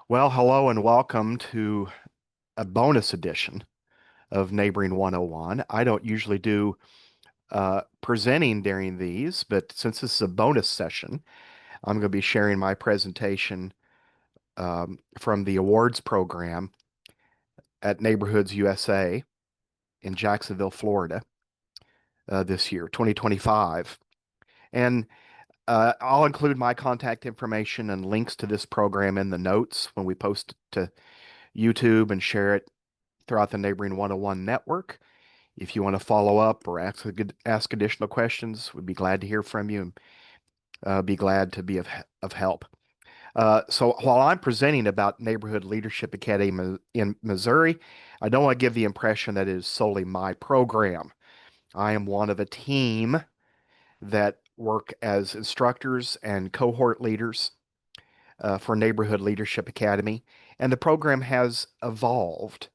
Well, hello and welcome to a bonus edition of Neighboring 101. I don't usually do presenting during these, but since this is a bonus session, I'm going to be sharing my presentation from the awards program at Neighborhoods USA in Jacksonville, Florida, this year, 2025. And I'll include my contact information and links to this program in the notes when we post it to YouTube and share it throughout the Neighboring 101 network. If you want to follow up or ask additional questions, we'd be glad to hear from you and be glad to be of help. So while I'm presenting about Neighborhood Leadership Academy in Missouri, I don't want to give the impression that it is solely my program. I am one of a team that work as instructors and cohort leaders for Neighborhood Leadership Academy, and the program has evolved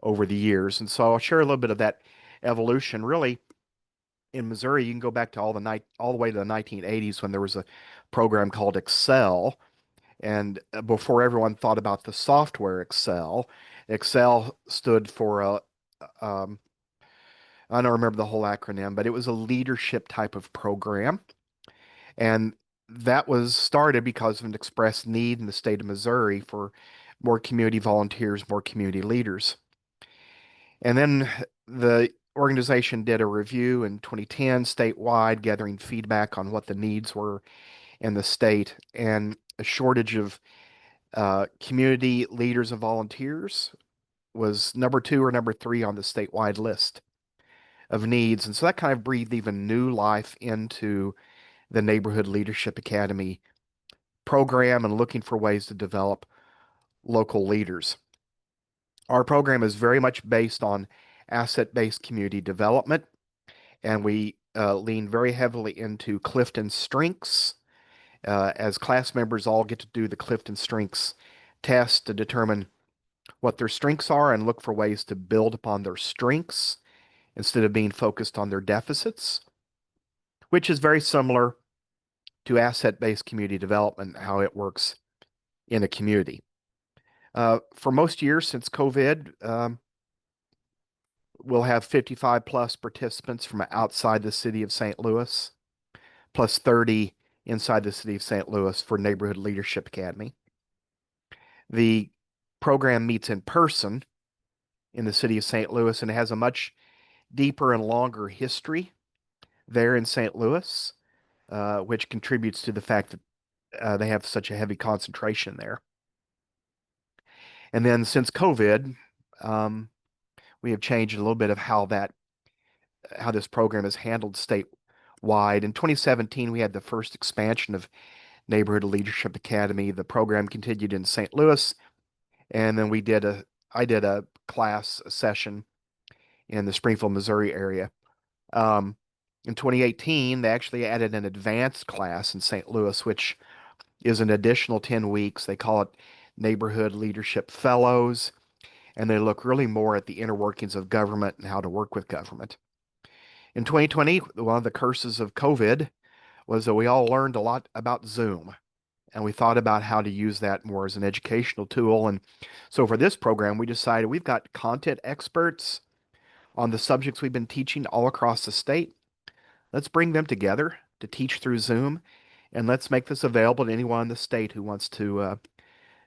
over the years. And so I'll share a little bit of that evolution. Really, in Missouri, you can go back to all the way to the 1980s when there was a program called Excel. And before everyone thought about the software Excel, Excel stood for um, I don't remember the whole acronym, but it was a leadership type of program. And that was started because of an expressed need in the state of Missouri for more community volunteers, more community leaders. And then the organization did a review in 2010 statewide, gathering feedback on what the needs were in the state, and a shortage of community leaders and volunteers was number two or number three on the statewide list of needs. And so that kind of breathed even new life into the Neighborhood Leadership Academy program and looking for ways to develop local leaders. Our program is very much based on asset-based community development, and we lean very heavily into Clifton Strengths. As class members all get to do the Clifton Strengths test to determine what their strengths are and look for ways to build upon their strengths instead of being focused on their deficits, which is very similar to asset-based community development, how it works in a community. For most years since COVID, we'll have 55 plus participants from outside the city of St. Louis, plus 30 inside the city of St. Louis for Neighborhood Leadership Academy. The program meets in person in the city of St. Louis and has a much deeper and longer history there in St. Louis, which contributes to the fact that they have such a heavy concentration there. And then since COVID, um, we have changed a little bit of how this program is handled statewide. In 2017, we had the first expansion of Neighborhood Leadership Academy. The program continued in St. Louis, and then I did a class session in the Springfield, Missouri area. Um, in 2018, they actually added an advanced class in St. Louis, which is an additional 10 weeks. They call it Neighborhood Leadership Fellows, and they look really more at the inner workings of government and how to work with government. In 2020, one of the curses of COVID was that we all learned a lot about Zoom, and we thought about how to use that more as an educational tool. And so for this program, we decided we've got content experts on the subjects we've been teaching all across the state. Let's bring them together to teach through Zoom, and let's make this available to anyone in the state who wants to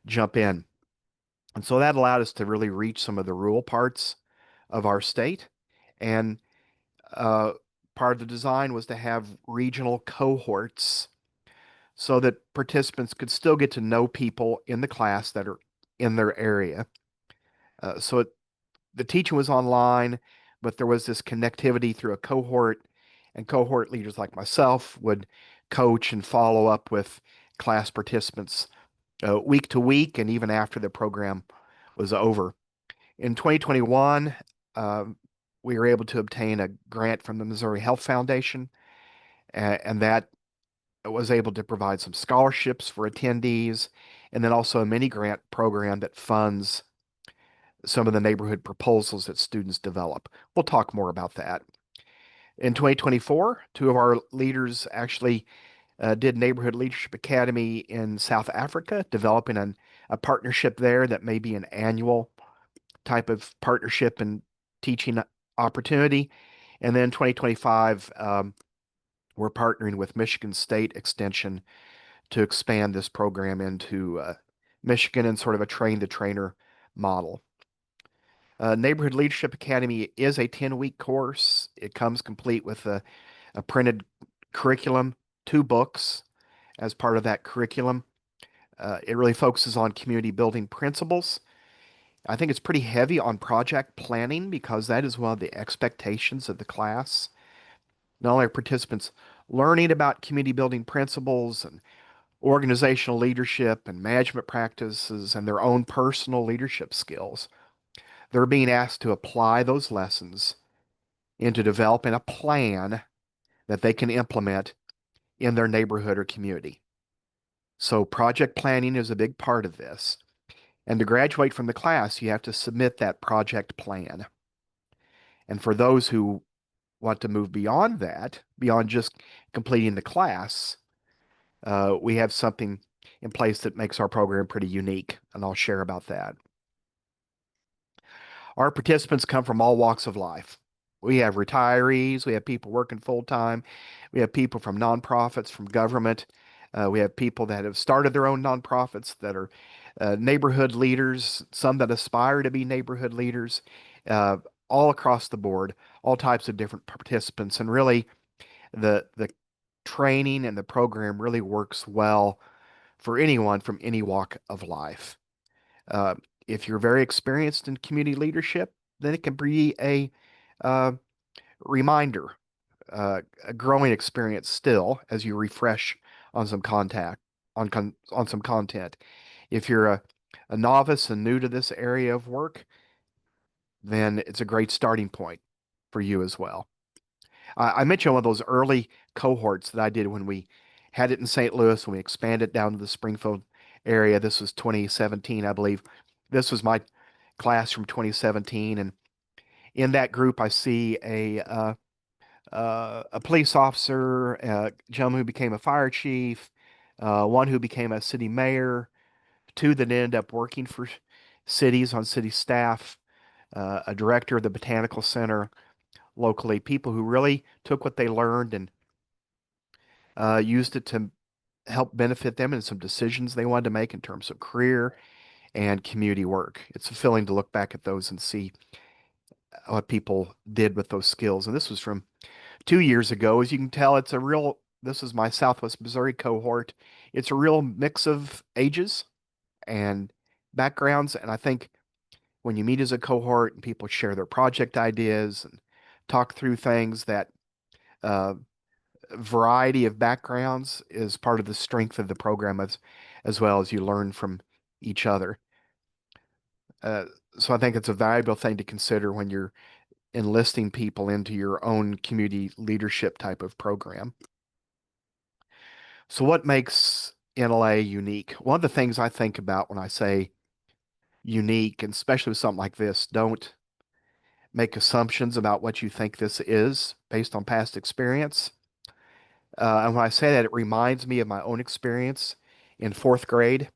jump in. And so that allowed us to really reach some of the rural parts of our state. And uh, part of the design was to have regional cohorts so that participants could still get to know people in the class that are in their area. The teaching was online, but there was this connectivity through a cohort, and cohort leaders like myself would coach and follow up with class participants week to week and even after the program was over. In 2021, we were able to obtain a grant from the Missouri Health Foundation, and that was able to provide some scholarships for attendees, and then also a mini grant program that funds some of the neighborhood proposals that students develop. We'll talk more about that. In 2024, two of our leaders actually did Neighborhood Leadership Academy in South Africa, developing a partnership there that may be an annual type of partnership and teaching opportunity. And then 2025, we're partnering with Michigan State Extension to expand this program into Michigan in sort of a train the trainer model. Neighborhood Leadership Academy is a 10-week course. It comes complete with a printed curriculum, 2 books as part of that curriculum. It really focuses on community building principles. I think it's pretty heavy on project planning because that is one of the expectations of the class. Not only are participants learning about community building principles and organizational leadership and management practices and their own personal leadership skills, they're being asked to apply those lessons into developing a plan that they can implement in their neighborhood or community. So project planning is a big part of this. And to graduate from the class, you have to submit that project plan. And for those who want to move beyond that, beyond just completing the class, we have something in place that makes our program pretty unique, and I'll share about that. Our participants come from all walks of life. We have retirees, we have people working full time, we have people from nonprofits, from government, we have people that have started their own nonprofits that are neighborhood leaders, some that aspire to be neighborhood leaders, uh, all across the board, all types of different participants. And really, the training and the program really works well for anyone from any walk of life. Uh, if you're very experienced in community leadership, then it can be a uh, reminder, a growing experience still as you refresh on some contact on some content. If you're a novice and new to this area of work, then it's a great starting point for you as well. I mentioned one of those early cohorts that I did when we had it in St. Louis, when we expanded down to the Springfield area. This was 2017, I believe. This was my class from 2017, and in that group, I see a police officer, a gentleman who became a fire chief, one who became a city mayor, 2 that ended up working for cities on city staff, a director of the botanical center locally, people who really took what they learned and used it to help benefit them in some decisions they wanted to make in terms of career and community work. It's fulfilling to look back at those and see what people did with those skills. And this was from 2 years ago. As you can tell, this is my Southwest Missouri cohort. It's a real mix of ages and backgrounds. And I think when you meet as a cohort and people share their project ideas and talk through things, that uh, variety of backgrounds is part of the strength of the program as well as you learn from each other. Uh, so I think it's a valuable thing to consider when you're enlisting people into your own community leadership type of program. So what makes NLA unique? One of the things I think about when I say unique, and especially with something like this, don't make assumptions about what you think this is based on past experience. And when I say that, it reminds me of my own experience in 4th grade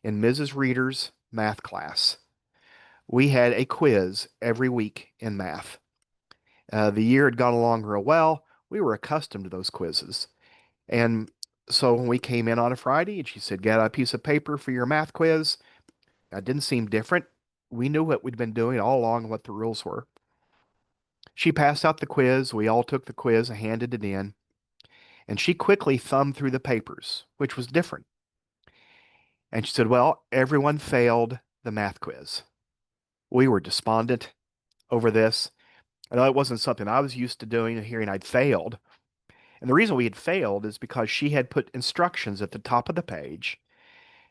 in Mrs. Reeder's math class. We had a quiz every week in math. The year had gone along real well. We were accustomed to those quizzes. And so when we came in on a Friday and she said, "Get a piece of paper for your math quiz," that didn't seem different. We knew what we'd been doing all along and what the rules were. She passed out the quiz. We all took the quiz and handed it in. And she quickly thumbed through the papers, which was different. And she said, "Well, everyone failed the math quiz." We were despondent over this. I know it wasn't something I was used to doing, hearing I'd failed. And the reason we had failed is because she had put instructions at the top of the page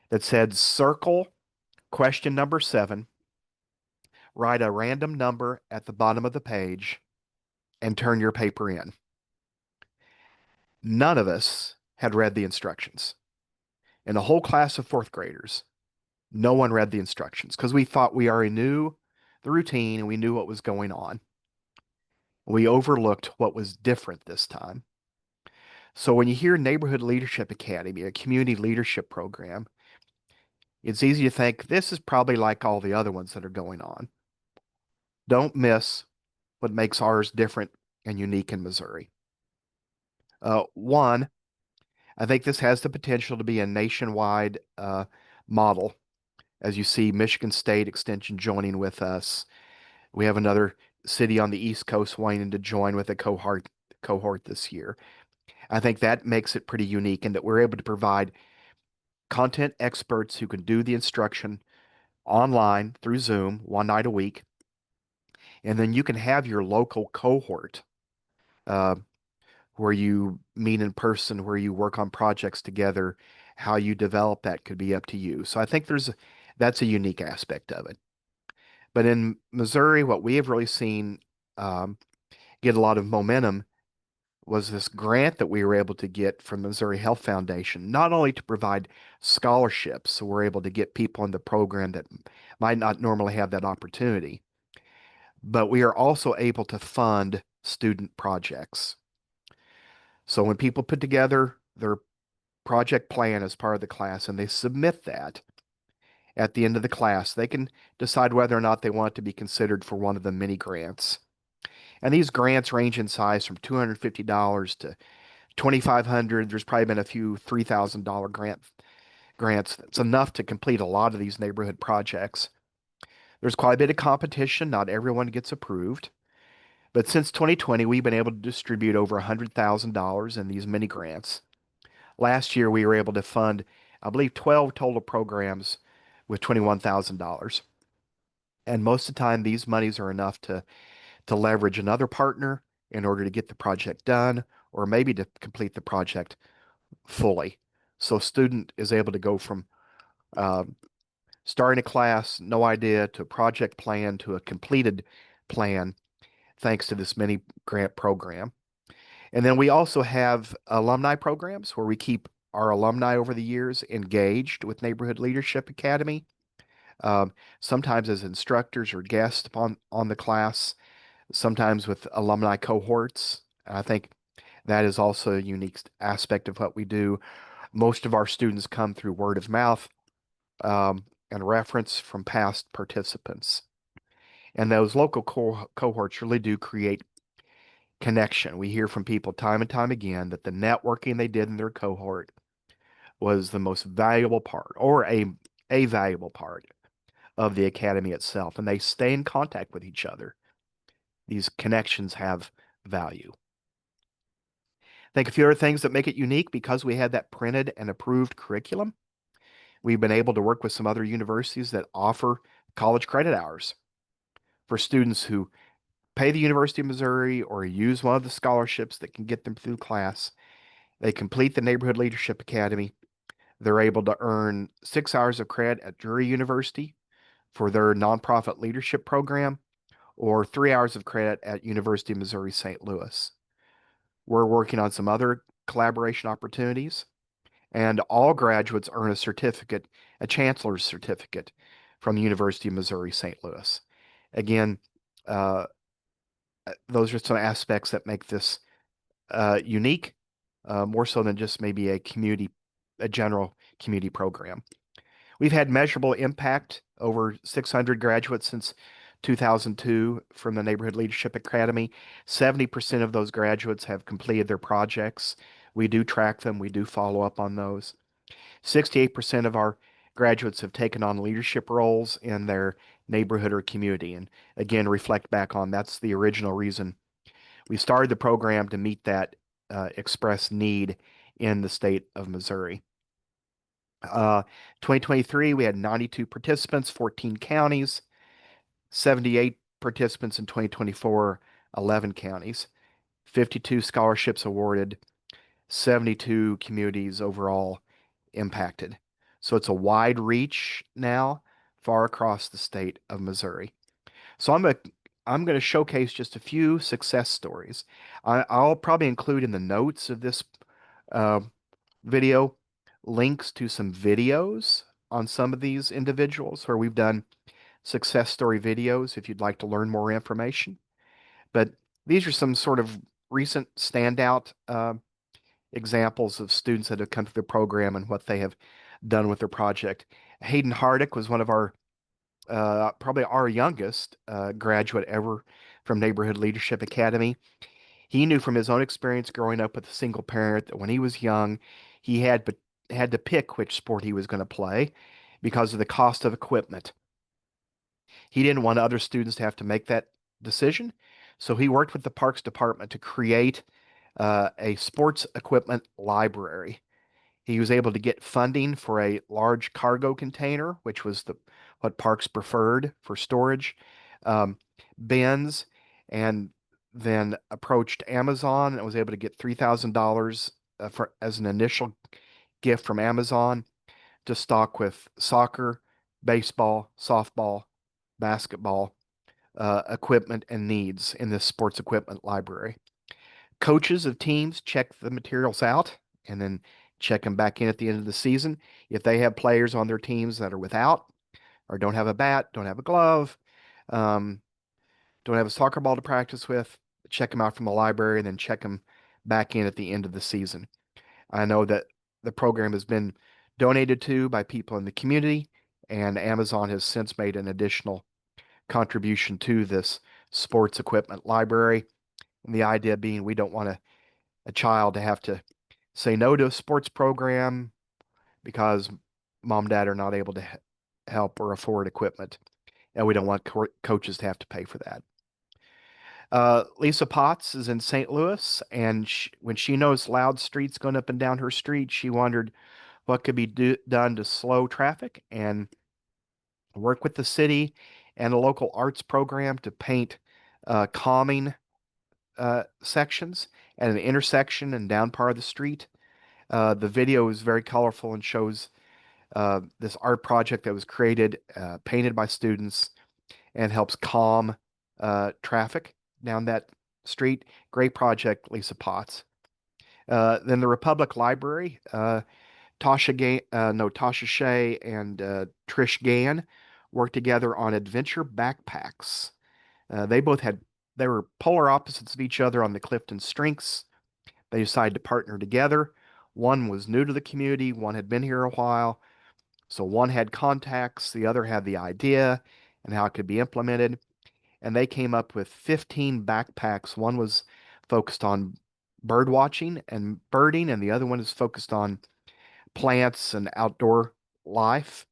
that said, "Circle question number 7, write a random number at the bottom of the page, and turn your paper in." None of us had read the instructions. In the whole class of 4th graders, no one read the instructions because we thought we already knew the routine and we knew what was going on. We overlooked what was different this time. So when you hear Neighborhood Leadership Academy, a community leadership program, It's easy to think this is probably like all the other ones that are going on. Don't miss what makes ours different and unique in Missouri. One, I think this has the potential to be a nationwide model. As you see, Michigan State Extension joining with us. We have another city on the East Coast wanting to join with a cohort this year. I think that makes it pretty unique in that we're able to provide content experts who can do the instruction online through Zoom 1 night a week, and then you can have your local cohort uh, where you meet in person, where you work on projects together. How you develop that could be up to you. So I think that's a unique aspect of it. But in Missouri, what we have really seen um, get a lot of momentum was this grant that we were able to get from the Missouri Health Foundation, not only to provide scholarships, so we're able to get people in the program that might not normally have that opportunity, but we are also able to fund student projects. So when people put together their project plan as part of the class and they submit that at the end of the class, they can decide whether or not they want it to be considered for one of the mini grants. And these grants range in size from $250 to $2,500. There's probably been a few $3,000 grants. It's enough to complete a lot of these neighborhood projects. There's quite a bit of competition. Not everyone gets approved. But since 2020, we've been able to distribute over $100,000 in these mini grants. Last year, we were able to fund, I believe, 12 total programs with $21,000. And most of the time, these monies are enough to leverage another partner in order to get the project done, or maybe to complete the project fully. So a student is able to go from uh, starting a class, no idea, to a project plan, to a completed plan, thanks to this mini grant program. And then we also have alumni programs where we keep our alumni over the years engaged with Neighborhood Leadership Academy, um, sometimes as instructors or guests on the class, sometimes with alumni cohorts. I think that is also a unique aspect of what we do. Most of our students come through word of mouth and reference from past participants. And those local cohorts really do create connection. We hear from people time and time again that the networking they did in their cohort was the most valuable part, or a valuable part of the academy itself. And they stay in contact with each other. These connections have value. I think a few other things that make it unique because we had that printed and approved curriculum. We've been able to work with some other universities that offer college credit hours for students who pay the University of Missouri or use one of the scholarships that can get them through class. They complete the Neighborhood Leadership Academy. They're able to earn 6 hours of credit at Drury University for their nonprofit leadership program, or 3 hours of credit at University of Missouri St. Louis. We're working on some other collaboration opportunities, and all graduates earn a certificate, a chancellor's certificate from the University of Missouri St. Louis. Again, uh, those are some aspects that make this unique, more so than just maybe a general community program. We've had measurable impact, over 600 graduates since 2002 from the Neighborhood Leadership Academy. 70% of those graduates have completed their projects. We do track them, we do follow up on those. 68% of our graduates have taken on leadership roles in their neighborhood or community. And again, reflect back on that's the original reason we started the program, to meet that express need in the state of Missouri. 2023, we had 92 participants, 14 counties, 78 participants in 2024, 11 counties, 52 scholarships awarded, 72 communities overall impacted. So it's a wide reach now, far across the state of Missouri. So I'm going to showcase just a few success stories. I'll probably include in the notes of this uh, video links to some videos on some of these individuals where we've done success story videos if you'd like to learn more information. But these are some sort of recent standout examples of students that have come through the program and what they have done with their project. Hayden Hardick was one of our probably our youngest graduate ever from Neighborhood Leadership Academy. He knew from his own experience growing up with a single parent that when he was young, he had to pick which sport he was going to play because of the cost of equipment. He didn't want other students to have to make that decision, so he worked with the Parks Department to create a sports equipment library. He was able to get funding for a large cargo container, which was what Parks preferred for storage, um, bins, and then approached Amazon and was able to get $3,000 for as an initial gift from Amazon to stock with soccer, baseball, softball, basketball equipment and needs in this sports equipment library. Coaches of teams check the materials out and then check them back in at the end of the season. If they have players on their teams that are without or don't have a bat, don't have a glove, um, don't have a soccer ball to practice with, check them out from the library and then check them back in at the end of the season. I know that the program has been donated to by people in the community, and Amazon has since made an additional contribution to this sports equipment library. And the idea being we don't want a child to have to say no to a sports program because mom and dad are not able to help or afford equipment. And we don't want coaches to have to pay for that. Lisa Potts is in St. Louis, and when she noticed loud streets going up and down her street, she wondered what could be done to slow traffic and work with the city and a local arts program to paint calming sections at an intersection and down part of the street. The video is very colorful and shows this art project that was created, painted by students, and helps calm traffic down that street. Great project, Lisa Potts. Then the Republic Library, Tasha Shea and Trish Gann worked together on adventure backpacks. They both had they were polar opposites of each other on the Clifton strengths. They decided to partner together. One was new to the community, one had been here a while. So one had contacts, the other had the idea and how it could be implemented. And they came up with 15 backpacks. One was focused on bird watching and birding, and the other one is focused on plants and outdoor life.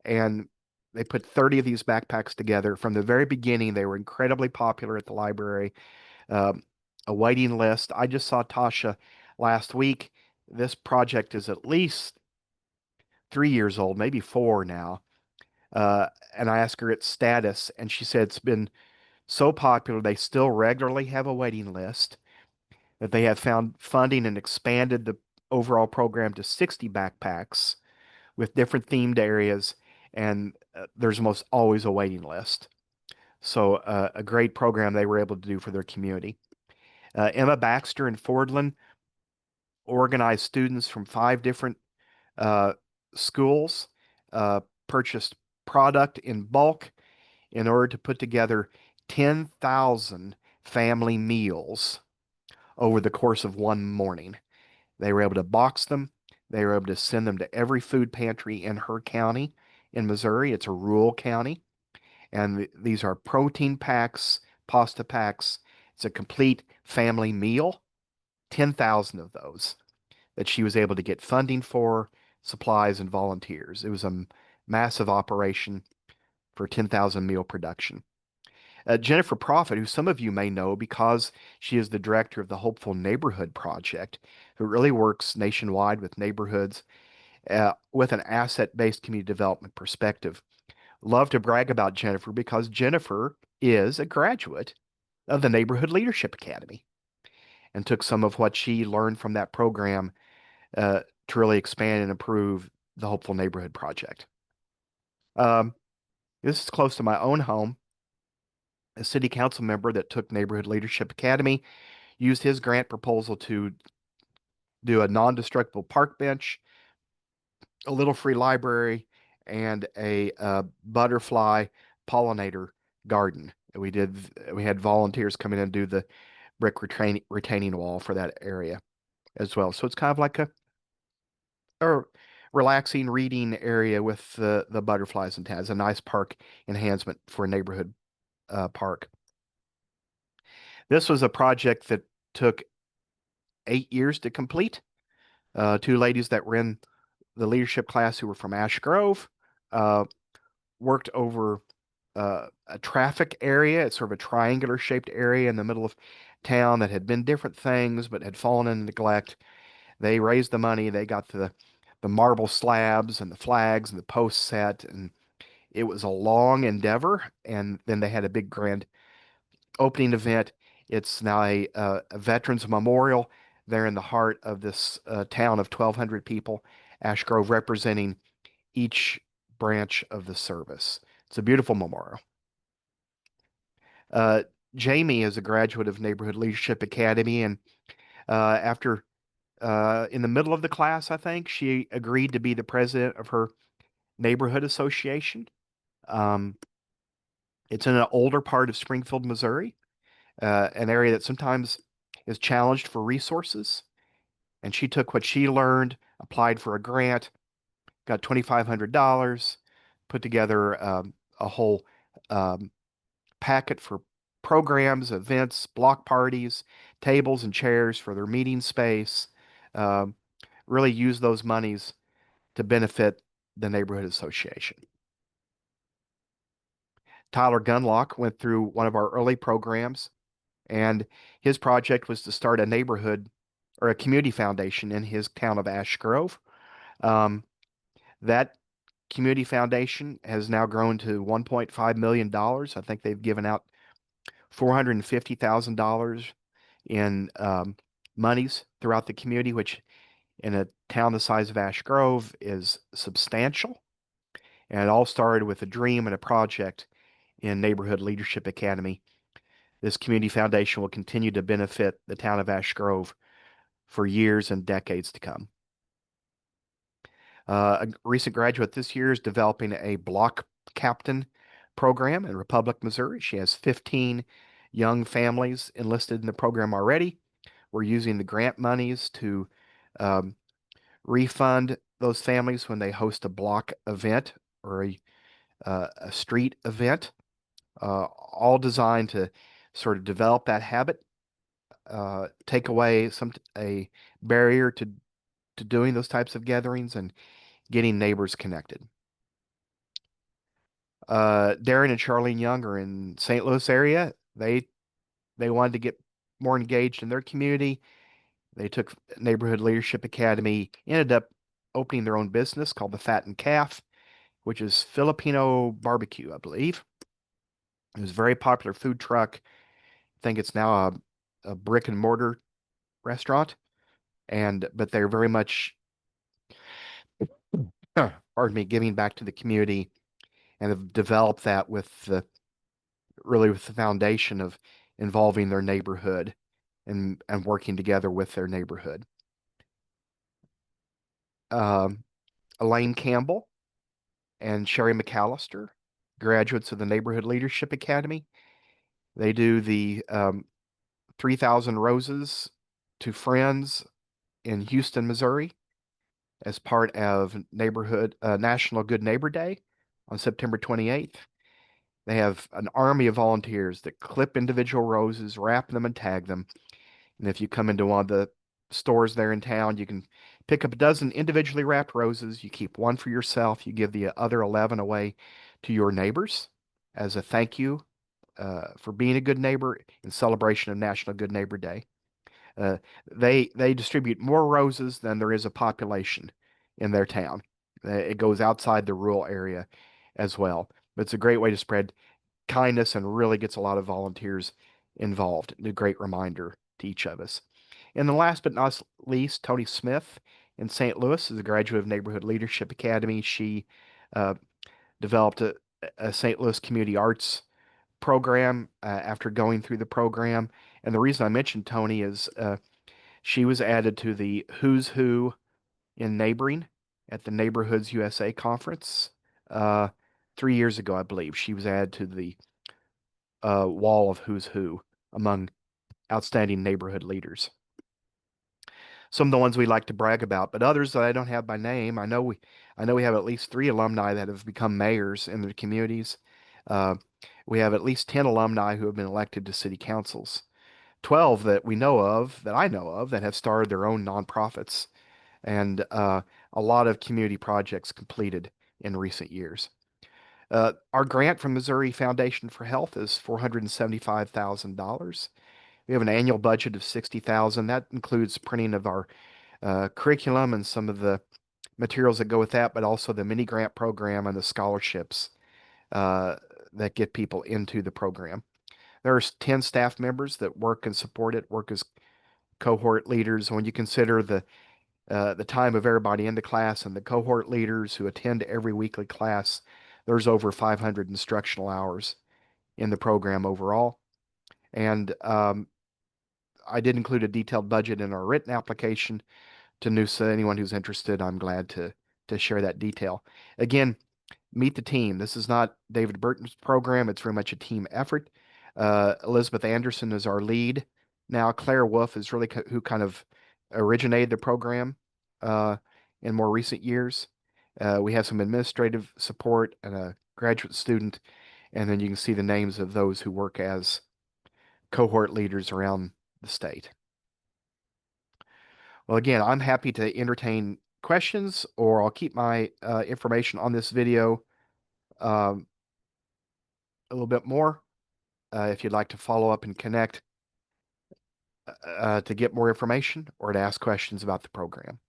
And they put 30 of these backpacks together. From the very beginning, they were incredibly popular at the library. Um, a waiting list. I just saw Tasha last week. This project is at least 3 years old, maybe four now. Uh, and I asked her its status, and she said it's been so popular they still regularly have a waiting list, that they have found funding and expanded the overall program to 60 backpacks with different themed areas, and there's almost always a waiting list. So a great program they were able to do for their community. Emma Baxter in Fordland organized students from 5 different uh, schools, purchased product in bulk in order to put together 10,000 family meals over the course of one morning. They were able to box them. They were able to send them to every food pantry in her county in Missouri. It's a rural county. And these are protein packs, pasta packs. It's a complete family meal, 10,000 of those that she was able to get funding for, supplies, and volunteers. It was a massive operation for 10,000 meal production. Jennifer Prophet, who some of you may know because she is the director of the Hopeful Neighborhood Project, who really works nationwide with neighborhoods with an asset-based community development perspective. Love to brag about Jennifer because Jennifer is a graduate of the Neighborhood Leadership Academy and took some of what she learned from that program to really expand and improve the Hopeful Neighborhood Project. Um, this is close to my own home. A city council member that took Neighborhood Leadership Academy used his grant proposal to do a non-destructible park bench, a little free library, and a butterfly pollinator garden. We had volunteers come in and do the brick retaining wall for that area. as well. So it's kind of like a relaxing reading area with the butterflies in town. It's a nice park enhancement for a neighborhood park. This was a project that took 8 years to complete. Two ladies that were in the leadership class who were from Ash Grove uh, worked over a traffic area. It's sort of a triangular shaped area in the middle of town that had been different things but had fallen into neglect. They raised the money. They got the marble slabs and the flags and the posts set, and it was a long endeavor. And then they had a big grand opening event. It's now a veterans memorial there in the heart of this town of 1,200 people, Ash Grove representing each branch of the service. It's a beautiful memorial. Uh, Jamie is a graduate of Neighborhood Leadership Academy, and after in the middle of the class, I think she agreed to be the president of her neighborhood association. Um, it's in an older part of Springfield, Missouri, an area that sometimes is challenged for resources. And she took what she learned, applied for a grant, got $2,500, put together a whole um, packet for programs, events, block parties, tables and chairs for their meeting space. Um, really use those monies to benefit the neighborhood association. Tyler Gunlock went through one of our early programs, and his project was to start a neighborhood or a community foundation in his town of Ash Grove. Um, that community foundation has now grown to $1.5 million. I think they've given out $450,000 in monies throughout the community, which in a town the size of Ash Grove is substantial. And it all started with a dream and a project in Neighborhood Leadership Academy. This community foundation will continue to benefit the town of Ash Grove for years and decades to come. A recent graduate this year is developing a block captain program in Republic, Missouri. She has 15 young families enlisted in the program already. We're using the grant monies to um, refund those families when they host a block event or a street event, all designed to sort of develop that habit, take away a barrier to doing those types of gatherings and getting neighbors connected. Darren and Charlene Young are in St. Louis area. They wanted to get more engaged in their community. They took Neighborhood Leadership Academy, ended up opening their own business called the Fat and Calf, which is Filipino barbecue, I believe. It was a very popular food truck. I think it's now a brick and mortar restaurant, and but they're very much, pardon me, giving back to the community and have developed that with the foundation of involving their neighborhood and working together with their neighborhood. Um, Elaine Campbell and Sherry McAllister, graduates of the Neighborhood Leadership Academy. They do the 3,000 Roses to Friends in Houston, Missouri, as part of Neighborhood National Good Neighbor Day on September 28th. They have an army of volunteers that clip individual roses, wrap them, and tag them. And if you come into one of the stores there in town, you can pick up a dozen individually wrapped roses. You keep one for yourself. You give the other 11 away to your neighbors as a thank you for being a good neighbor in celebration of National Good Neighbor Day. Uh, they distribute more roses than there is a population in their town. It goes outside the rural area as well. But it's a great way to spread kindness and really gets a lot of volunteers involved. A great reminder to each of us. And then last but not least, Tony Smith in St. Louis is a graduate of Neighborhood Leadership Academy. She uh, developed a St. Louis community arts program after going through the program. And the reason I mentioned Tony is she was added to the Who's Who in Neighboring at the Neighborhoods USA conference 3 years ago, I believe. She was added to the wall of Who's Who among outstanding neighborhood leaders. some of the ones we like to brag about, but others that I don't have by name. I know we have at least three alumni that have become mayors in their communities. Uh, we have at least 10 alumni who have been elected to city councils. 12 that we know of, that I know of, that have started their own nonprofits, and a lot of community projects completed in recent years. Our grant from Missouri Foundation for Health is $475,000. We have an annual budget of 60,000. That includes printing of our curriculum and some of the materials that go with that, but also the mini grant program and the scholarships uh, that get people into the program. There's 10 staff members that work and support it, work as cohort leaders. When you consider the time of everybody in the class and the cohort leaders who attend every weekly class, there's over 500 instructional hours in the program overall. And I did include a detailed budget in our written application to NUSA. Anyone who's interested, I'm glad to share that detail. Again, meet the team. This is not David Burton's program. It's very much a team effort. Elizabeth Anderson is our lead. Now, Claire Wolf is really who kind of originated the program uh, in more recent years. We have some administrative support and a graduate student, and then you can see the names of those who work as cohort leaders around the state. Well, again, I'm happy to entertain questions, or I'll keep my information on this video um, a little bit more if you'd like to follow up and connect to get more information or to ask questions about the program.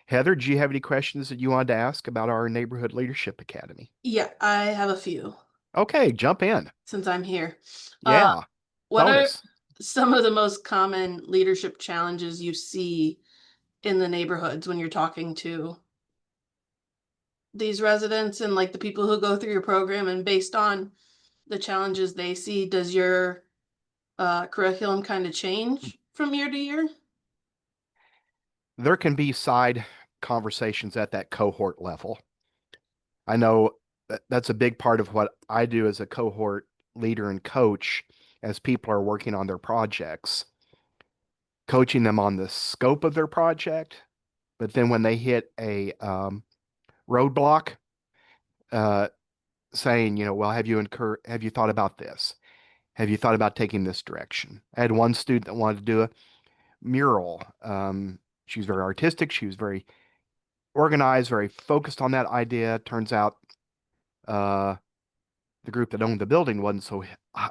Heather, do you have any questions that you wanted to ask about our Neighborhood Leadership Academy? Yeah, I have a few Okay, jump in. since I'm here. Uh, Yeah, what are bonus. some of the most common leadership challenges you see in the neighborhoods when you're talking to these residents and like the people who go through your program? And based on the challenges they see, does your curriculum kind of change from year to year? There can be side conversations at that cohort level. I know that's a big part of what I do as a cohort leader and coach as people are working on their projects, coaching them on the scope of their project. But then when they hit a roadblock, uh, saying, well, have you thought about this? Have you thought about taking this direction? I had one student that wanted to do a mural. She was very artistic. She was very organized, very focused on that idea. Turns out uh, the group that owned the building wasn't so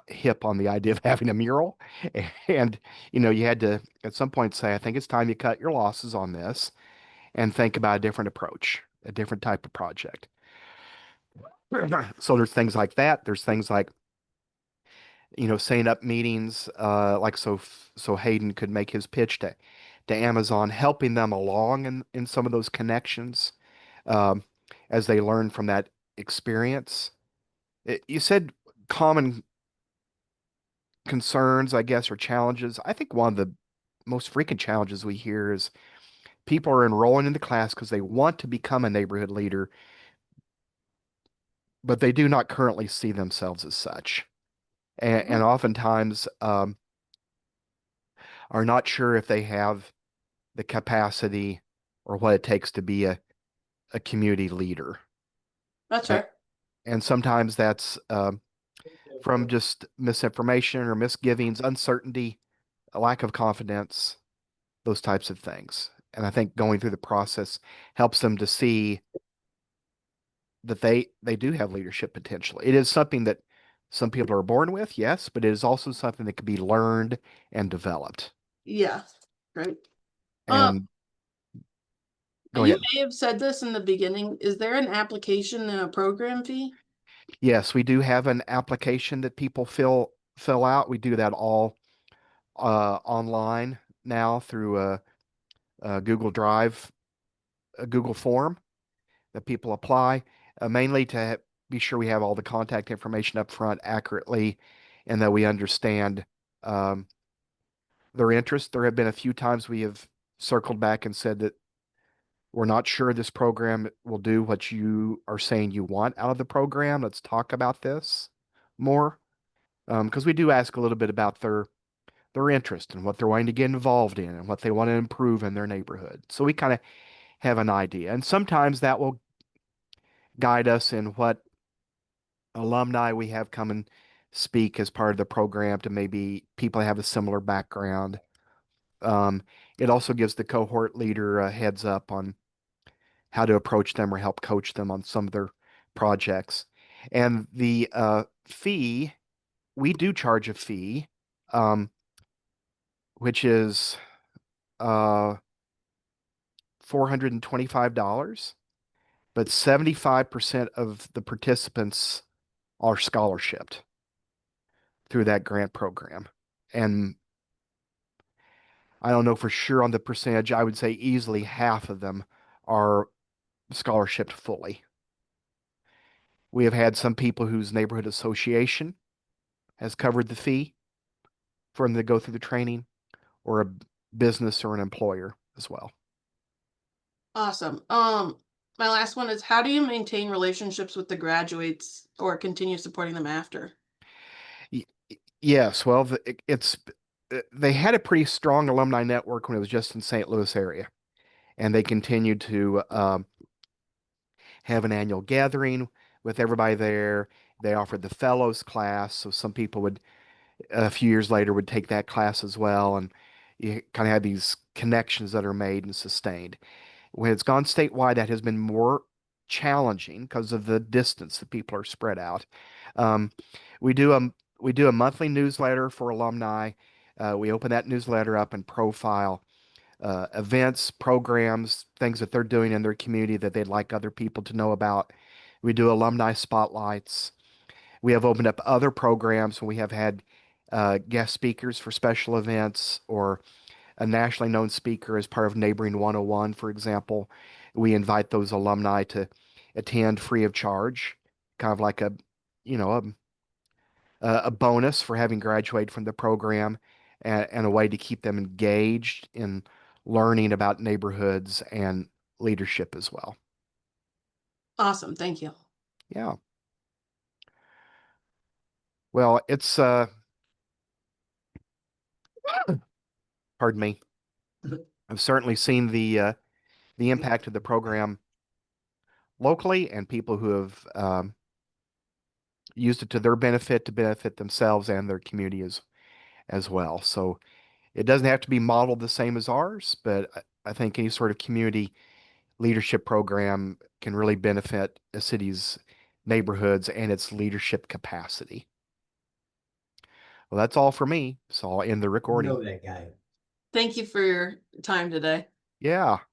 hip on the idea of having a mural. And, you had to at some point say, I think it's time you cut your losses on this and think about a different approach, a different type of project. So there's things like that. There's things like, setting up meetings, like so Hayden could make his pitch to Amazon, helping them along in some of those connections um, as they learn from that experience. You said common concerns, I guess, or challenges. I think one of the most frequent challenges we hear is people are enrolling in the class because they want to become a neighborhood leader, but they do not currently see themselves as such. And Mhm. oftentimes are not sure if they have the capacity or what it takes to be a community leader. That's And, fair. and sometimes that's from just misinformation or misgivings, uncertainty, a lack of confidence, those types of things. And I think going through the process helps them to see that they do have leadership potential. It is something that some people are born with, yes, but it is also something that can be learned and developed. Yeah, great. Um, And go you ahead. may have said this in the beginning. Is there an application and a program fee? Yes, we do have an application that people fill out. We do that all online now through a Google Drive, a Google form that people apply, mainly to be sure we have all the contact information up front accurately and that we understand um, their interest. There have been a few times we have circled back and said that we're not sure this program will do what you are saying you want out of the program. Let's talk about this more. Because we do ask a little bit about their interest and what they're wanting to get involved in and what they want to improve in their neighborhood. So we kind of have an idea. And sometimes that will guide us in what alumni we have come and speak as part of the program to maybe people that have a similar background. Um, it also gives the cohort leader a heads up on how to approach them or help coach them on some of their projects. And the fee, we do charge a fee, um, which is uh, $425, but 75% of the participants are scholarshiped through that grant program. And I don't know for sure on the percentage. I would say easily half of them are scholarshiped fully. We have had some people whose neighborhood association has covered the fee for them to go through the training, or a business or an employer as well. Awesome. My last one is, how do you maintain relationships with the graduates or continue supporting them after? Yes, well, it's they had a pretty strong alumni network when it was just in St. Louis area, and they continued to have an annual gathering with everybody there. They offered the fellows class, so some people would a few years later would take that class as well, and you kind of have these connections that are made and sustained. When it's gone statewide, that has been more challenging because of the distance that people are spread out. Um, we do a we do a monthly newsletter for alumni. We open that newsletter up and profile events, programs, things that they're doing in their community that they'd like other people to know about. We do alumni spotlights. We have opened up other programs when we have had guest speakers for special events, or a nationally known speaker as part of Neighboring 101, for example. We invite those alumni to attend free of charge, kind of like you know, a bonus for having graduated from the program, and a way to keep them engaged in learning about neighborhoods and leadership as well. Awesome. Thank you. Yeah. Well, it's pardon me. I've certainly seen the impact of the program locally, and people who have used it to their benefit to benefit themselves and their community as well. So it doesn't have to be modeled the same as ours, but I think any sort of community leadership program can really benefit a city's neighborhoods and its leadership capacity. Well, that's all for me. So I'll end the recording. Know that guy. Thank you for your time today. Yeah.